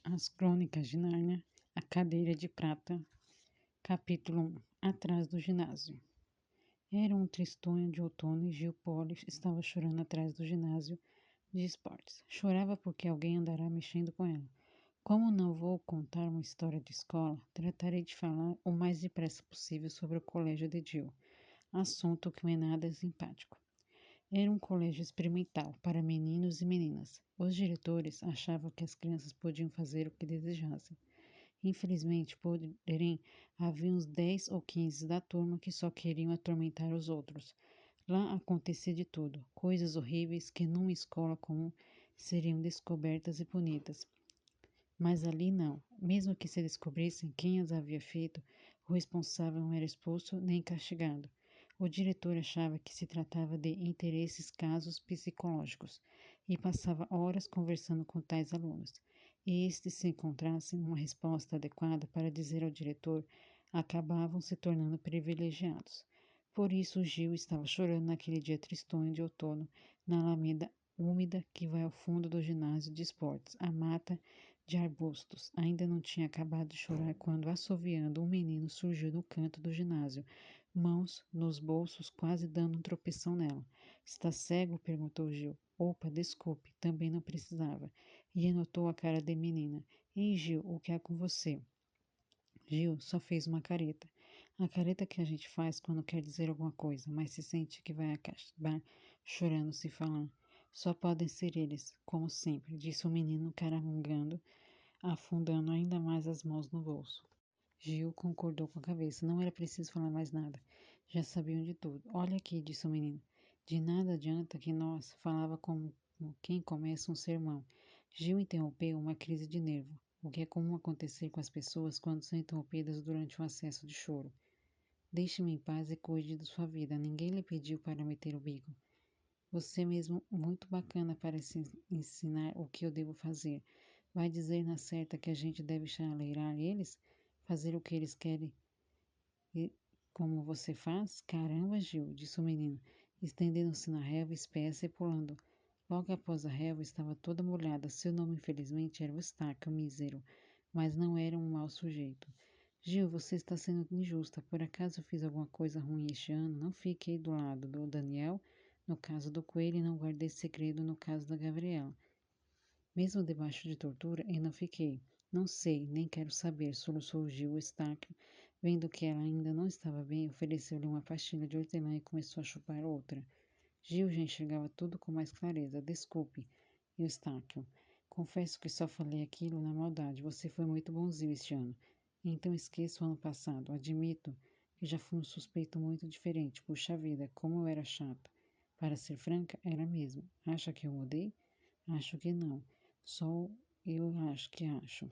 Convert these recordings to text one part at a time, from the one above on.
As Crônicas de Nárnia, A Cadeira de Prata, capítulo 1. Atrás do ginásio. Era um tristonho de outono e Gil Poli estava chorando atrás do ginásio de esportes. Chorava porque alguém andará mexendo com ela. Como não vou contar uma história de escola, tratarei de falar o mais depressa possível sobre o colégio de Gil, assunto que não é nada simpático. Era um colégio experimental para meninos e meninas. Os diretores achavam que as crianças podiam fazer o que desejassem. Infelizmente, porém, havia uns 10 ou 15 da turma que só queriam atormentar os outros. Lá acontecia de tudo, coisas horríveis que numa escola comum seriam descobertas e punidas. Mas ali não. Mesmo que se descobrissem quem as havia feito, o responsável não era expulso nem castigado. O diretor achava que se tratava de interesses casos psicológicos e passava horas conversando com tais alunos. E estes, se encontrassem uma resposta adequada para dizer ao diretor, acabavam se tornando privilegiados. Por isso, Gil estava chorando naquele dia tristonho de outono, na alameda úmida que vai ao fundo do ginásio de esportes, a mata de arbustos. Ainda não tinha acabado de chorar quando, assoviando, um menino surgiu do canto do ginásio, mãos nos bolsos, quase dando um tropeção nela. Está cego? Perguntou Gil. Opa, desculpe, também não precisava. E anotou a cara da menina. Ei, Gil, o que há com você? Gil só fez uma careta. A careta que a gente faz quando quer dizer alguma coisa, mas se sente que vai acabar chorando se falar. Só podem ser eles, como sempre, disse o menino caramungando, afundando ainda mais as mãos no bolso. Gil concordou com a cabeça. Não era preciso falar mais nada. Já sabiam de tudo. Olha aqui, disse o menino. De nada adianta que nós falava como quem começa um sermão. Gil interrompeu uma crise de nervo, o que é comum acontecer com as pessoas quando são interrompidas durante um acesso de choro. Deixe-me em paz e cuide de sua vida. Ninguém lhe pediu para meter o bico. Você mesmo muito bacana para ensinar o que eu devo fazer. Vai dizer na certa que a gente deve chaleirar eles? Fazer o que eles querem e como você faz? Caramba, Gil, disse o menino, estendendo-se na relva espessa e pulando. Logo após a relva estava toda molhada. Seu nome, infelizmente, era Eustáquio, mísero, mas não era um mau sujeito. Gil, você está sendo injusta. Por acaso eu fiz alguma coisa ruim este ano? Não fiquei do lado do Daniel, no caso do Coelho, e não guardei segredo no caso da Gabriela. Mesmo debaixo de tortura, eu não fiquei. Não sei, nem quero saber, soluçou Gil Eustáquio. Vendo que ela ainda não estava bem, ofereceu-lhe uma pastilha de hortelã e começou a chupar outra. Gil já enxergava tudo com mais clareza. Desculpe, Eustáquio. Confesso que só falei aquilo na maldade. Você foi muito bonzinho este ano. Então esqueça o ano passado. Admito que já fui um suspeito muito diferente. Puxa vida, como eu era chata. Para ser franca, era mesmo. Acha que eu mudei? Acho que não. Só eu acho que acho.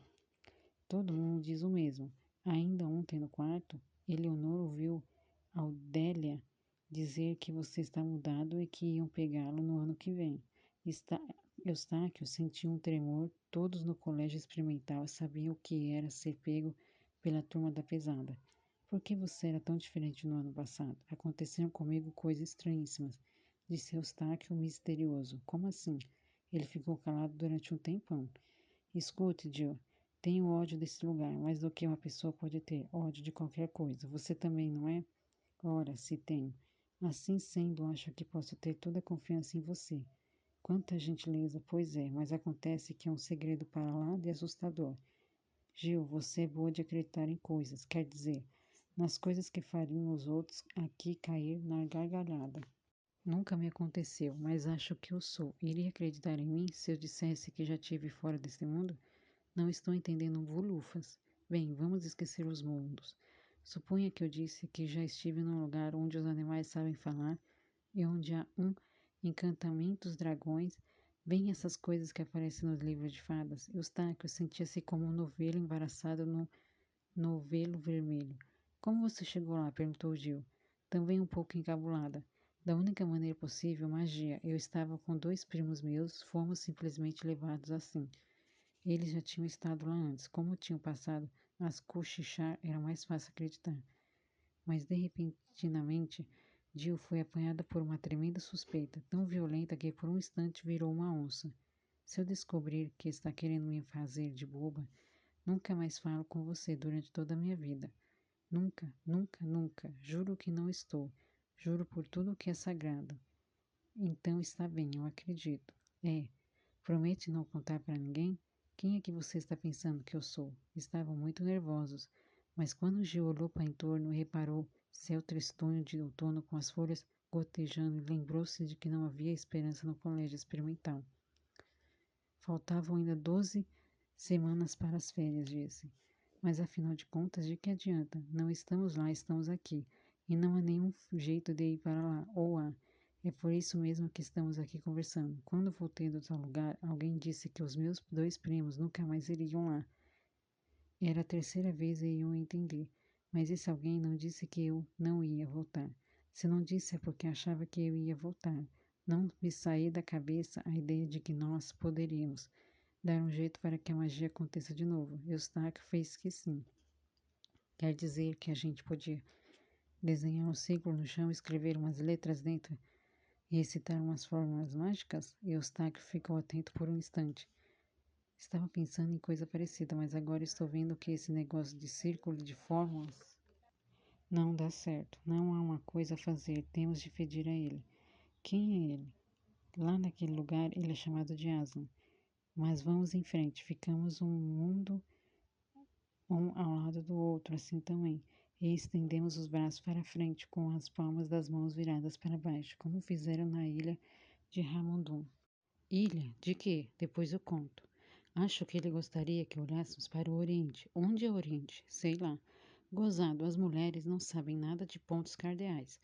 Todo mundo diz o mesmo. Ainda ontem no quarto, Eleonor ouviu Aldélia dizer que você está mudado e que iam pegá-lo no ano que vem. Eustáquio sentiu um tremor. Todos no colégio experimental sabiam o que era ser pego pela turma da pesada. Por que você era tão diferente no ano passado? Aconteceram comigo coisas estranhíssimas, disse Eustáquio misterioso. Como assim? Ele ficou calado durante um tempão. Escute, Jill, tenho ódio desse lugar, mais do que uma pessoa pode ter, ódio de qualquer coisa. Você também, não é? Ora, se tenho. Assim sendo, acho que posso ter toda a confiança em você. Quanta gentileza, pois é, mas acontece que é um segredo para lá de assustador. Gil, você é boa de acreditar em coisas, quer dizer, nas coisas que fariam os outros aqui cair na gargalhada. Nunca me aconteceu, mas acho que eu sou. Iria acreditar em mim se eu dissesse que já tive fora deste mundo? Não estou entendendo bulufas. Bem, vamos esquecer os mundos. Suponha que eu disse que já estive num lugar onde os animais sabem falar e onde há encantamentos, dragões, bem essas coisas que aparecem nos livros de fadas. Eustáquio sentia-se como um novelo embaraçado no novelo vermelho. Como você chegou lá? Perguntou Gil, também um pouco encabulada. Da única maneira possível, magia. Eu estava com 2 primos meus, fomos simplesmente levados assim. Eles já tinham estado lá antes. Como tinham passado a cochichar, era mais fácil acreditar. Mas, de repentinamente, Jill foi apanhada por uma tremenda suspeita, tão violenta que por um instante virou uma onça. Se eu descobrir que está querendo me fazer de boba, nunca mais falo com você durante toda a minha vida. Nunca, nunca, nunca. Juro que não estou. Juro por tudo que é sagrado. Então está bem, eu acredito. É. Promete não contar para ninguém? Quem é que você está pensando que eu sou? Estavam muito nervosos, mas quando Gil olhou para em torno e reparou céu tristonho de outono com as folhas gotejando, lembrou-se de que não havia esperança no colégio experimental. Faltavam ainda 12 semanas para as férias, disse. Mas afinal de contas, de que adianta? Não estamos lá, estamos aqui. E não há nenhum jeito de ir para lá, ou há. É por isso mesmo que estamos aqui conversando. Quando voltei do tal lugar, alguém disse que os meus 2 primos nunca mais iriam lá. Era a terceira vez e iam entender. Mas esse alguém não disse que eu não ia voltar. Se não disse é porque achava que eu ia voltar. Não me saía da cabeça a ideia de que nós poderíamos dar um jeito para que a magia aconteça de novo. Eustáquio fez que sim. Quer dizer que a gente podia desenhar um círculo no chão, escrever umas letras dentro e recitar umas fórmulas mágicas? Eustáquio ficou atento por um instante. Estava pensando em coisa parecida, mas agora estou vendo que esse negócio de círculo de fórmulas não dá certo. Não há uma coisa a fazer, temos de pedir a ele. Quem é ele? Lá naquele lugar ele é chamado de Aslan. Mas vamos em frente, ficamos um mundo um ao lado do outro, assim também, e estendemos os braços para frente, com as palmas das mãos viradas para baixo, como fizeram na ilha de Ramundum. Ilha? De quê? Depois eu conto. Acho que ele gostaria que olhássemos para o Oriente. Onde é o Oriente? Sei lá. Gozado, as mulheres não sabem nada de pontos cardeais.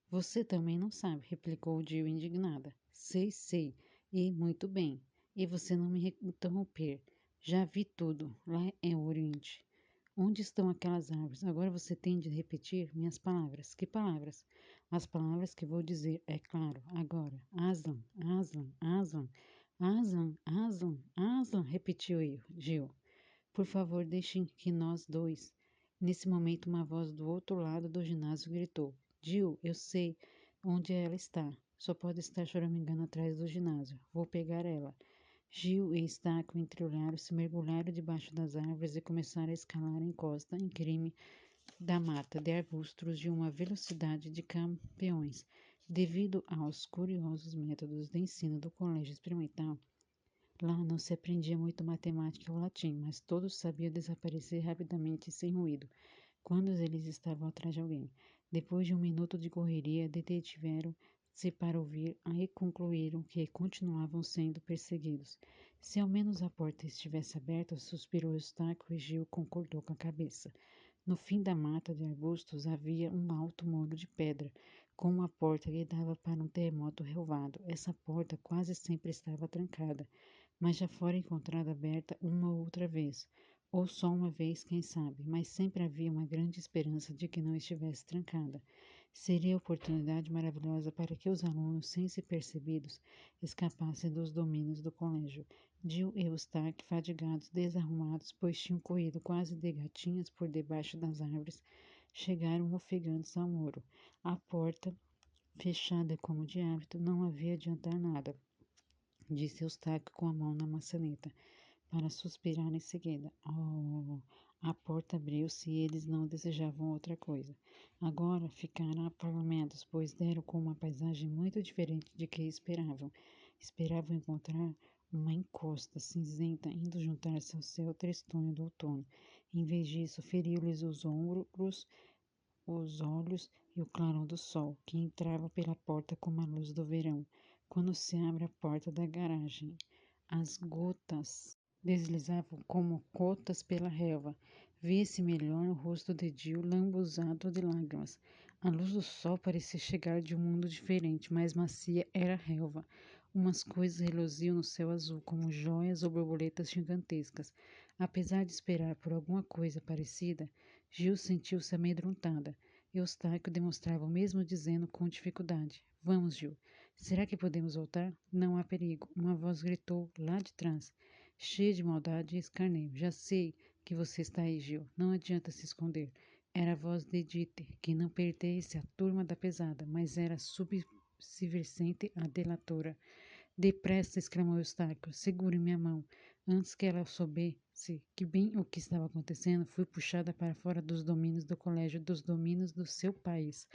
Você também não sabe, replicou Jill indignada. Sei, sei. E muito bem. E você não me interromper. Já vi tudo. Lá é o Oriente. Onde estão aquelas árvores? Agora você tem de repetir minhas palavras. Que palavras? As palavras que vou dizer, é claro, agora. Aslan, Aslan, Aslan, Aslan, Aslan, Aslan, repetiu eu, Gil. Por favor, deixem que nós dois. Nesse momento, uma voz do outro lado do ginásio gritou: Gil, eu sei onde ela está. Só pode estar choramingando atrás do ginásio. Vou pegar ela. Gil e Estáquio entreolharam-se, mergulharam debaixo das árvores e começaram a escalar a encosta em crime da mata de arbustos de uma velocidade de campeões. Devido aos curiosos métodos de ensino do colégio experimental, lá não se aprendia muito matemática ou latim, mas todos sabiam desaparecer rapidamente e sem ruído, quando eles estavam atrás de alguém. Depois de um minuto de correria, detiveram-se para ouvir e concluíram que continuavam sendo perseguidos. Se ao menos a porta estivesse aberta, suspirou Eustáquio e Gil concordou com a cabeça. No fim da mata de arbustos havia um alto muro de pedra, com uma porta que dava para um terremoto relvado. Essa porta quase sempre estava trancada, mas já fora encontrada aberta uma ou outra vez, ou só uma vez, quem sabe, mas sempre havia uma grande esperança de que não estivesse trancada. Seria a oportunidade maravilhosa para que os alunos, sem se percebidos, escapassem dos domínios do colégio. Jill e Eustáquio, fadigados, desarrumados, pois tinham corrido quase de gatinhas por debaixo das árvores, chegaram ofegantes ao muro. A porta, fechada como de hábito, não havia adiantar nada, disse Eustáquio com a mão na maçaneta, para suspirar em seguida. Oh! A porta abriu-se e eles não desejavam outra coisa. Agora ficaram apavorados, pois deram com uma paisagem muito diferente de que esperavam. Esperavam encontrar uma encosta cinzenta indo juntar-se ao céu tristonho do outono. Em vez disso, feriu-lhes os ombros, os olhos e o clarão do sol, que entrava pela porta como a luz do verão, quando se abre a porta da garagem. As gotas deslizavam como gotas pela relva. Via-se melhor o rosto de Jill lambuzado de lágrimas. A luz do sol parecia chegar de um mundo diferente, mais macia era a relva. Umas coisas reluziam no céu azul, como joias ou borboletas gigantescas. Apesar de esperar por alguma coisa parecida, Jill sentiu-se amedrontada. Eustáquio demonstrava o mesmo, dizendo com dificuldade: Vamos, Jill. Será que podemos voltar? Não há perigo. Uma voz gritou lá de trás, cheia de maldade e escarnio. Já sei que você está aí, Gil. Não adianta se esconder. Era a voz de Dieter, que não pertence à turma da pesada, mas era subversivente a delatora. Depressa! Exclamou Eustáquio. Segure minha mão. Antes que ela soubesse que bem o que estava acontecendo, fui puxada para fora dos domínios do colégio, dos domínios do seu país,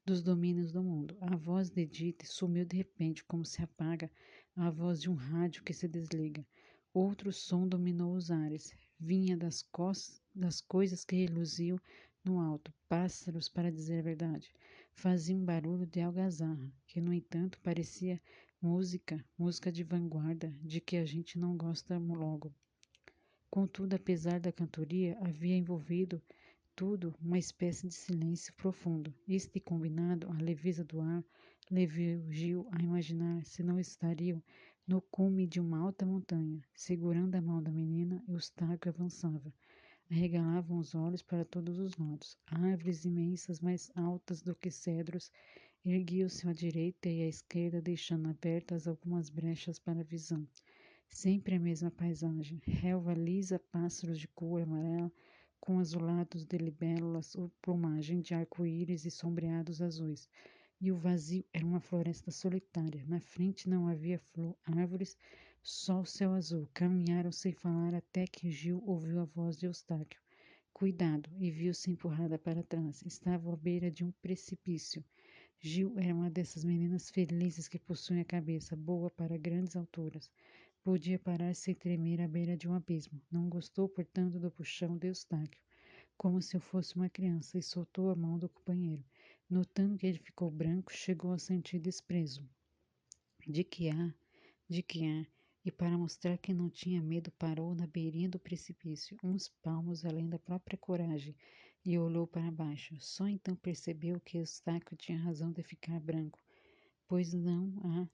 dos domínios do mundo. A voz de Edith sumiu de repente, como se apaga a voz de um rádio que se desliga. Outro som dominou os ares. Vinha das coisas que reluziam no alto. Pássaros, para dizer a verdade. Faziam um barulho de algazarra, que, no entanto, parecia música de vanguarda, de que a gente não gosta logo. Contudo, apesar da cantoria, havia envolvido tudo uma espécie de silêncio profundo. Este combinado à leveza do ar levou Gil a imaginar se não estariam no cume de uma alta montanha. Segurando a mão da menina, Eustáquio avançava. Arregalavam os olhos para todos os lados. Árvores imensas, mais altas do que cedros, erguiam-se à direita e à esquerda, deixando abertas algumas brechas para a visão. Sempre a mesma paisagem. Relva lisa, pássaros de cor amarela, com azulados de libélulas, ou plumagem de arco-íris e sombreados azuis. E o vazio era uma floresta solitária. Na frente não havia árvores, só o céu azul. Caminharam sem falar até que Gil ouviu a voz de Eustáquio. Cuidado! E viu-se empurrada para trás. Estava à beira de um precipício. Gil era uma dessas meninas felizes que possuem a cabeça boa para grandes alturas. Podia parar sem tremer à beira de um abismo. Não gostou, portanto, do puxão de Eustáquio, como se eu fosse uma criança, e soltou a mão do companheiro. Notando que ele ficou branco, chegou a sentir desprezo. De que há, de que há, e para mostrar que não tinha medo, parou na beirinha do precipício, uns palmos além da própria coragem, e olhou para baixo. Só então percebeu que Eustáquio tinha razão de ficar branco, pois não há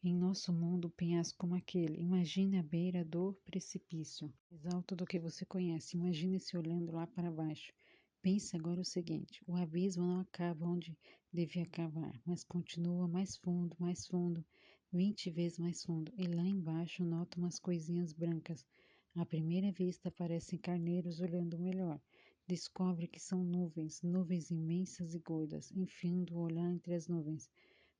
em nosso mundo penhasco como aquele. Imagine a beira do precipício, mais alto do que você conhece. Imagine-se olhando lá para baixo. Pense agora o seguinte: o abismo não acaba onde devia acabar, mas continua mais fundo, 20 vezes mais fundo. E lá embaixo nota umas coisinhas brancas. À primeira vista parecem carneiros olhando melhor. Descobre que são nuvens, nuvens imensas e gordas, enfiando o olhar entre as nuvens.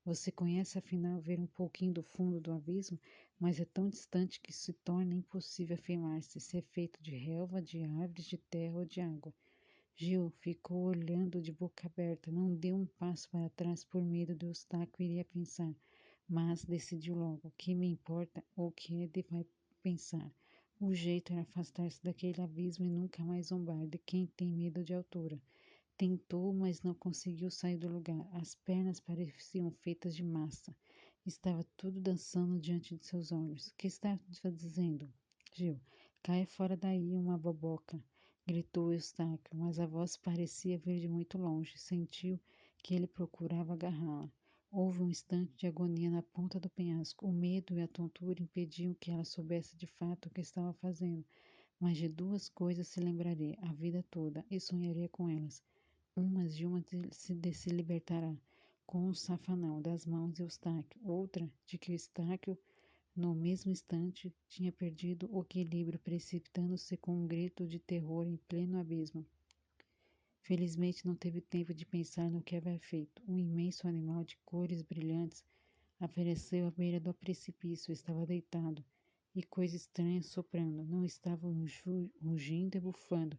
Você conhece, afinal, ver um pouquinho do fundo do abismo, mas é tão distante que se torna impossível afirmar-se se é feito de relva, de árvores, de terra ou de água. Gil ficou olhando de boca aberta, não deu um passo para trás por medo do Eustáquio iria pensar, mas decidiu logo: o que me importa ou o que ele vai pensar? O jeito era afastar-se daquele abismo e nunca mais zombar de quem tem medo de altura. Tentou, mas não conseguiu sair do lugar. As pernas pareciam feitas de massa. Estava tudo dançando diante de seus olhos. Que estava dizendo? Gil, caia fora daí, uma boboca, gritou Eustáquio, mas a voz parecia vir de muito longe. Sentiu que ele procurava agarrá-la. Houve um instante de agonia na ponta do penhasco. O medo e a tontura impediam que ela soubesse de fato o que estava fazendo. Mas de duas coisas se lembraria a vida toda e sonharia com elas. Umas de uma de se libertará com o safanão das mãos de Eustáquio, outra de que Eustáquio, no mesmo instante, tinha perdido o equilíbrio, precipitando-se com um grito de terror em pleno abismo. Felizmente não teve tempo de pensar no que havia feito. Um imenso animal de cores brilhantes apareceu à beira do precipício. Estava deitado, e coisa estranha soprando. Não estava rugindo e bufando,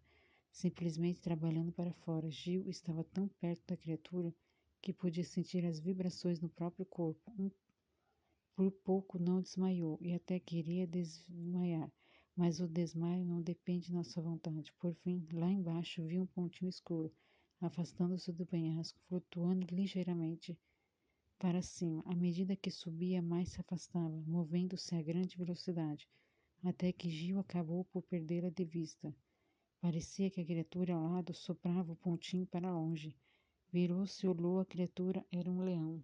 simplesmente trabalhando para fora. Gil estava tão perto da criatura que podia sentir as vibrações no próprio corpo. Por pouco não desmaiou e até queria desmaiar, mas o desmaio não depende de nossa vontade. Por fim, lá embaixo, viu um pontinho escuro, afastando-se do penhasco, flutuando ligeiramente para cima. À medida que subia, mais se afastava, movendo-se a grande velocidade, até que Gil acabou por perdê-la de vista. Parecia que a criatura ao lado soprava o pontinho para longe. Virou-se e olhou: a criatura era um leão.